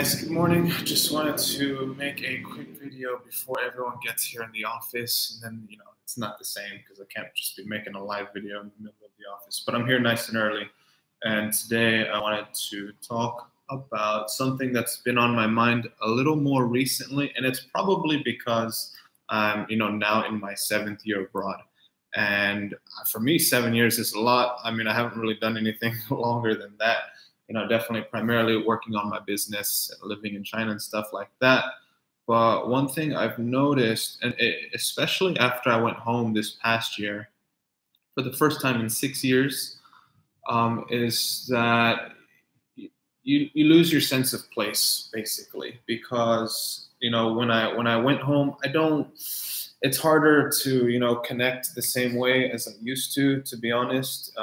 guys, good morning. Just wanted to make a quick video before everyone gets here in the office. And then, it's not the same because I can't just be making a live video in the middle of the office. But I'm here nice and early. And today I wanted to talk about something that's been on my mind a little more recently. And it's probably because I'm, now in my 7th year abroad. And for me, 7 years is a lot. I mean, I haven't really done anything longer than that. Definitely primarily working on my business, living in China and stuff like that. But one thing I've noticed, and especially after I went home this past year, for the first time in 6 years, is that you lose your sense of place, basically, because when I went home, it's harder to connect the same way as I used to be honest.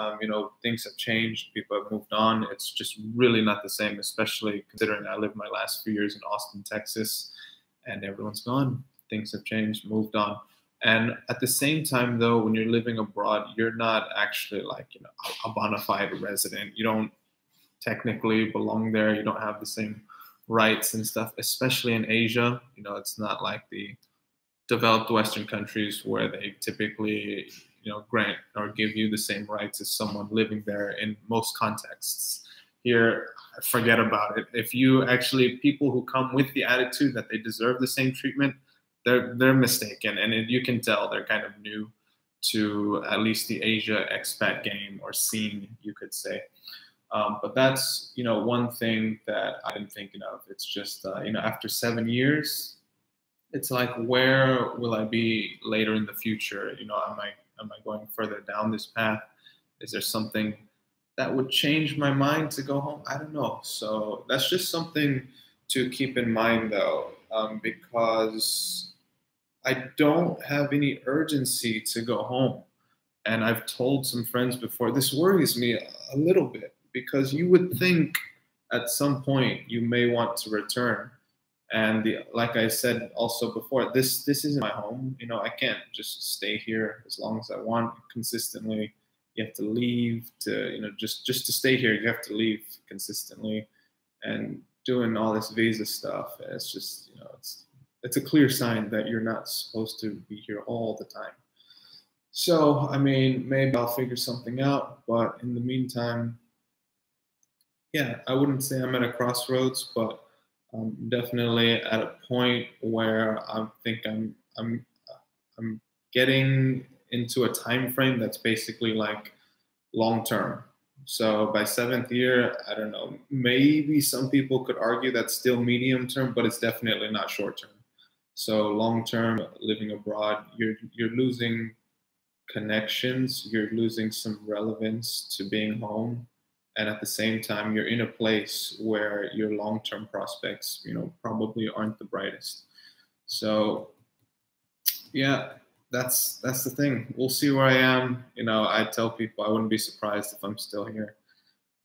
Things have changed, people have moved on. It's just really not the same, especially considering I lived my last few years in Austin, Texas, and everyone's gone. Things have changed, moved on. And at the same time, though, when you're living abroad, you're not actually like a bona fide resident. You don't technically belong there. You don't have the same rights and stuff, especially in Asia. It's not like the developed Western countries where they typically, grant or give you the same rights as someone living there in most contexts. Here, forget about it. If you actually, people who come with the attitude that they deserve the same treatment, they're mistaken, and you can tell they're kind of new to at least the Asia expat game or scene, you could say. But that's one thing that I've been thinking of. It's just after 7 years, it's like, where will I be later in the future? Am I going further down this path? Is there something that would change my mind to go home? I don't know. So that's just something to keep in mind, though, because I don't have any urgency to go home. And I've told some friends before, this worries me a little bit, because you would think at some point you may want to return. And like I said also before, this isn't my home. I can't just stay here as long as I want consistently. You have to leave to, just to stay here, you have to leave consistently. And doing all this visa stuff, it's just, it's a clear sign that you're not supposed to be here all the time. So, I mean, maybe I'll figure something out. But in the meantime, yeah, I wouldn't say I'm at a crossroads, but I'm definitely at a point where I think I'm getting into a time frame that's basically like long term. So by 7th year, I don't know, maybe some people could argue that's still medium term, but it's definitely not short term. So long term, living abroad, you're losing connections, you're losing some relevance to being home. And at the same time, you're in a place where your long-term prospects, probably aren't the brightest. So, yeah, that's the thing. We'll see where I am. I tell people I wouldn't be surprised if I'm still here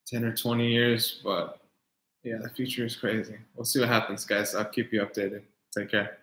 10 or 20 years. But yeah, the future is crazy. We'll see what happens, guys. I'll keep you updated. Take care.